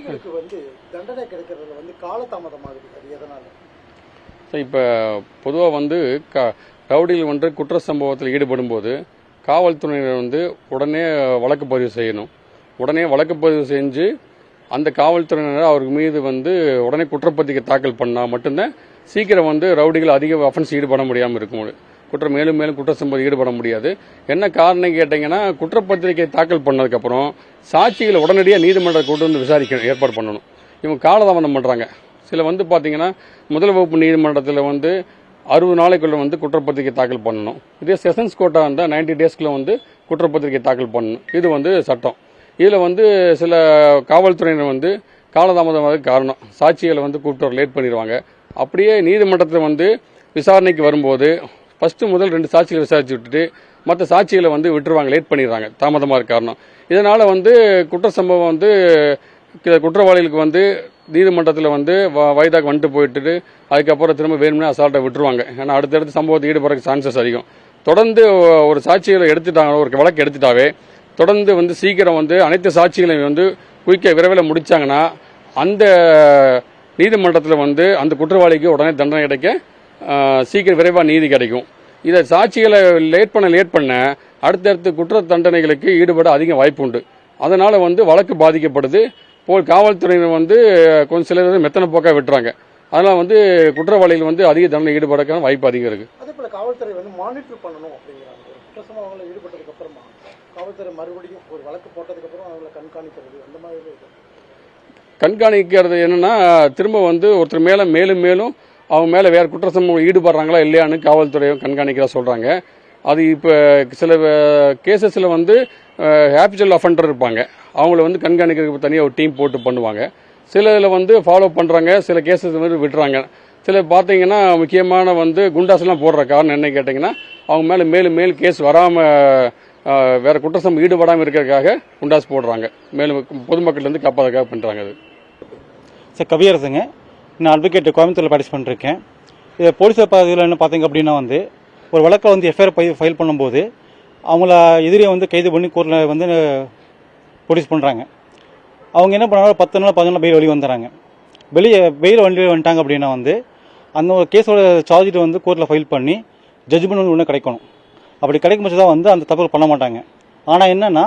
ரவுடிகளுக்கு வந்து தண்டனை கிடைக்கிறதுல வந்து காலதாமதமாகுது, அது எதனால? இப்போ பொதுவாக வந்து ரவுடிகள் வந்து குற்ற சம்பவத்தில் ஈடுபடும் போது காவல்துறையினர் வந்து உடனே வழக்கு பதிவு செய்யணும். உடனே வழக்கு பதிவு செஞ்சு அந்த காவல்துறையினர் அவருக்கு மீது வந்து உடனே குற்றப்பத்திரிக்கை தாக்கல் பண்ணால் மட்டும்தான் சீக்கிரம் வந்து ரவுடிகள் அதிக அஃபென்ஸ் ஈடுபட முடியாமல் இருக்கும். மேலும் மேலும் குற்ற சம்பவம் ஈடுபட முடியாது. என்ன காரணம் கேட்டீங்கன்னா, குற்றப்பத்திரிகை தாக்கல் பண்ணதுக்கப்புறம் சாட்சிகளை உடனடியாக நீதிமன்றத்தை கொண்டு வந்து விசாரிக்க ஏற்பாடு பண்ணணும். இவங்க காலதாமதம் பண்ணுறாங்க. சில வந்து பார்த்தீங்கன்னா, முதல் வகுப்பு நீதிமன்றத்தில் வந்து 60 நாளைக்குள்ள வந்து குற்றப்பத்திரிகை தாக்கல் பண்ணணும். இதே செஷன்ஸ் கோர்ட்டாக இருந்தால் 90 டேஸ்க்குள்ள வந்து குற்றப்பத்திரிகை தாக்கல் பண்ணணும். இது வந்து சட்டம். இதில் வந்து சில காவல்துறையினர் வந்து காலதாமதமாக காரணம் சாட்சிகளை வந்து கூப்பிட்டு லேட் பண்ணிடுவாங்க. அப்படியே நீதிமன்றத்தில் வந்து விசாரணைக்கு வரும்போது ஃபஸ்ட்டு முதல் 2 சாட்சிகளை விசாரிச்சு விட்டுட்டு மற்ற சாட்சிகளை வந்து விட்டுருவாங்க, லேட் பண்ணிடுறாங்க. தாமதமாக இருக்க காரணம் இதனால் வந்து குற்ற சம்பவம் வந்து குற்றவாளிகளுக்கு வந்து நீதிமன்றத்தில் வந்து வயதாக வந்துட்டு போயிட்டு அதுக்கப்புறம் திரும்ப வேணும்னே அசால்ட்டை விட்டுருவாங்க. ஏன்னா அடுத்தடுத்து சம்பவத்தை ஈடுபடுறதுக்கு சான்சஸ் அதிகம். தொடர்ந்து ஒரு சாட்சிகளை எடுத்துட்டாங்க, ஒரு வழக்கு எடுத்துட்டாவே தொடர்ந்து வந்து சீக்கிரம் வந்து அனைத்து சாட்சிகளையும் வந்து விரைவில் முடிச்சாங்கன்னா அந்த நீதிமன்றத்தில் வந்து அந்த குற்றவாளிக்கு உடனே தண்டனை கிடைக்க சீக்கிரம் விரைவாக நீதி கிடைக்கும். இதை சாட்சிகளை லேட் பண்ண அடுத்தடுத்து குற்ற தண்டனைகளுக்கு ஈடுபட அதிக வாய்ப்பு உண்டு. அதனால் வந்து வழக்கு பாதிக்கப்படுது. காவல்துறையினர் வந்து கொஞ்சம் சிலர் மெத்தனை போக்கா விட்டுறாங்க. அதனால் வந்து குற்றவாளிகள் வந்து அதிக தண்டனை ஈடுபடக்கான வாய்ப்பு அதிகம் இருக்குது. அதே போல காவல்துறை வந்து மானிட்டர் பண்ணணும் அப்படிங்கிறாங்க. குற்ற சம்பவங்களில் ஈடுபட்டதுக்கு அப்புறமா காவல்துறை மறுபடியும் ஒரு வழக்கு போட்டதுக்கு அப்புறம் அவங்களை கண்காணிக்கிறது, அந்த மாதிரி கண்காணிக்கிறது என்னன்னா, திரும்ப வந்து ஒருத்தர் மேல மேலும் மேலும் அவங்க மேல வேற குற்ற சம்பவம் ஈடுபடுறாங்களா இல்லையான்னு காவல்துறையை கண்காணிக்கிறதா சொல்றாங்க. அது இப்போ சில கேசஸ்ல வந்து ஹேபிச்சுவல் அஃபெண்டர் இருப்பாங்க, அவங்கள வந்து கண்காணிக்கிறதுக்கு தனியாக ஒரு டீம் போட்டு பண்ணுவாங்க. சில இதில் வந்து ஃபாலோ பண்ணுறாங்க, சில கேசஸ் வந்து விட்டுறாங்க. சில பார்த்தீங்கன்னா முக்கியமான வந்து குண்டாஸ்லாம் போடுற காரணம் என்ன கேட்டிங்கன்னா, அவங்க மேலே மேலும் மேலும் கேஸ் வராமல் வேற குற்றசம்பவம் ஈடுபடாமல் இருக்கிறதுக்காக குண்டாஸ் போடுறாங்க. மேலும் பொதுமக்கள்லேருந்து காப்பாதுக்காக பண்ணுறாங்க. அது சார் கவியரசுங்க, நான் அட்வொகேட் கோயம்புத்தூரில் பார்ட்டிசிபேட் பண்ணிருக்கேன். இது போலீஸ் பகுதியில் என்ன பார்த்தீங்க அப்படின்னா வந்து ஒரு வழக்கை வந்து எஃப்ஐஆர் ஃபைல் பண்ணும்போது அவங்கள எதிரியை வந்து கைது பண்ணி கோர்ட்டில் வந்து ப்ரொடியூஸ் பண்ணுறாங்க. அவங்க என்ன பண்ணாலும் 10 நாள் 15 நாள் பெயில் வெளியே வந்துடுறாங்க. பெயில் வண்டி வந்துட்டாங்க அப்படின்னா வந்து அந்த ஒரு கேஸோட சார்ஜ் வந்து கோர்ட்டில் ஃபைல் பண்ணி ஜட்ஜ்மெண்ட் வந்து ஒன்று கிடைக்கணும். அப்படி கிடைக்கும் பட்சம் தான் வந்து அந்த தப்பு பண்ண மாட்டாங்க. ஆனால் என்னென்னா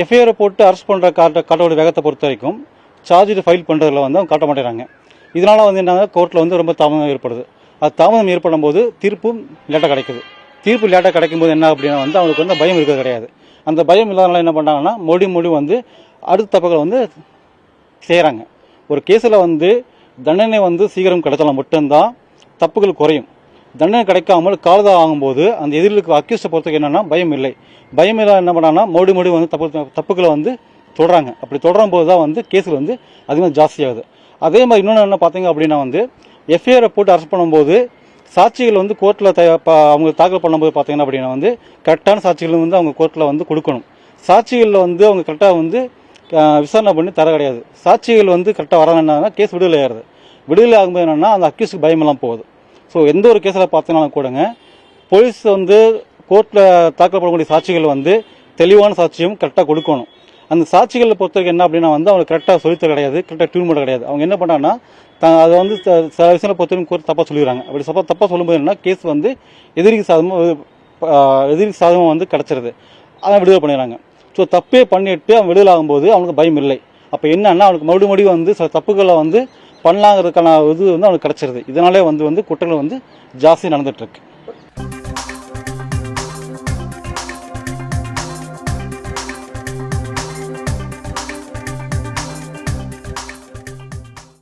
எஃப்ஐஆரை போட்டு அரெஸ்ட் பண்ணுற காட்டோட வேகத்தை பொறுத்த வரைக்கும் சார்ஜ் ஃபைல் பண்ணுறதுல வந்து அவங்க காட்ட மாட்டேறாங்க. இதனால் வந்து என்ன கோர்ட்டில் வந்து ரொம்ப தாமதம் ஏற்படுது. அது தாமதம் ஏற்படும் போது தீர்ப்பும் லேட்டாக கிடைக்குது. தீர்ப்பு லேட்டாக கிடைக்கும்போது என்ன அப்படின்னா வந்து அவங்களுக்கு வந்து பயம் இருக்கிறது கிடையாது. அந்த பயம் இல்லாதனால என்ன பண்ணுறாங்கன்னா மொழி வந்து அடுத்த தப்புகளை வந்து செய்கிறாங்க. ஒரு கேஸில் வந்து தண்டனை வந்து சீக்கிரம் கிடைத்தாலும் மட்டும்தான் தப்புகள் குறையும். தண்டனை கிடைக்காமல் காலதாக ஆகும்போது அந்த எதிரிகளுக்கு அக்யூஸ்டை பொறுத்தவரைக்கும் என்னென்னா பயம் இல்லை. பயம் இல்லாத என்ன பண்ணாங்கன்னா மொழி வந்து தப்புகளை வந்து தொடராங்க. அப்படி தொடரும் போது தான் வந்து கேஸில் வந்து அதிகமாக ஜாஸ்தியாகுது. அதே மாதிரி இன்னொன்று என்ன பார்த்தீங்க அப்படின்னா வந்து எஃப்ஐஆரை போட்டு அரெஸ்ட் பண்ணும்போது சாட்சிகள் வந்து கோர்ட்டில் அவங்க தாக்கல் பண்ணும்போது பார்த்தீங்கன்னா அப்படின்னா வந்து கரெக்டான சாட்சிகள் வந்து அவங்க கோர்ட்டில் வந்து கொடுக்கணும். சாட்சிகளில் வந்து அவங்க கரெக்டாக வந்து விசாரணை பண்ணி தர கிடையாது. சாட்சிகள் வந்து கரெக்டாக வராங்கன்னா கேஸ் விடுதலை ஆகிறது. விடுதலை ஆகும்போது என்னென்னா அந்த அக்யூஸ்க்கு பயமெல்லாம் போகுது. ஸோ எந்த ஒரு கேஸில் பார்த்தீங்கன்னா கூடங்க போலீஸ் வந்து கோர்ட்டில் தாக்கல் பண்ணக்கூடிய சாட்சிகள் வந்து தெளிவான சாட்சியும் கரெக்டாக கொடுக்கணும். அந்த சாட்சிகளை பொறுத்தவரைக்கும் என்ன அப்படின்னா வந்து அவங்க கரெக்டாக சொல்லித்தர கிடையாது, கரெக்டாக டியூன் பண்ண கிடையாது. அவங்க என்ன பண்ணாங்கன்னா அதை வந்து சில விஷயங்களை பொறுத்தவரைக்கும் கோர்ட் தப்பாக சொல்லிடுறாங்க. அப்படி தப்பாக சொல்லும்போது என்னன்னா கேஸ் வந்து எதிரிக்கு சாதகமாக வந்து கிடச்சிருது. அதை விடுதலை பண்ணிடுறாங்க. ஸோ தப்பே பண்ணிட்டு அவன் விடுதலை ஆகும்போது அவனுக்கு பயம் இல்லை. அப்போ என்னன்னா அவனுக்கு மறுபடியும் வந்து சில தப்புகளை வந்து பண்ணலாங்கிறதுக்கான இது வந்து அவனுக்கு கிடச்சிருது. இதனாலே வந்து குற்றங்கள் வந்து ஜாஸ்தி நடந்துட்டு இருக்கு.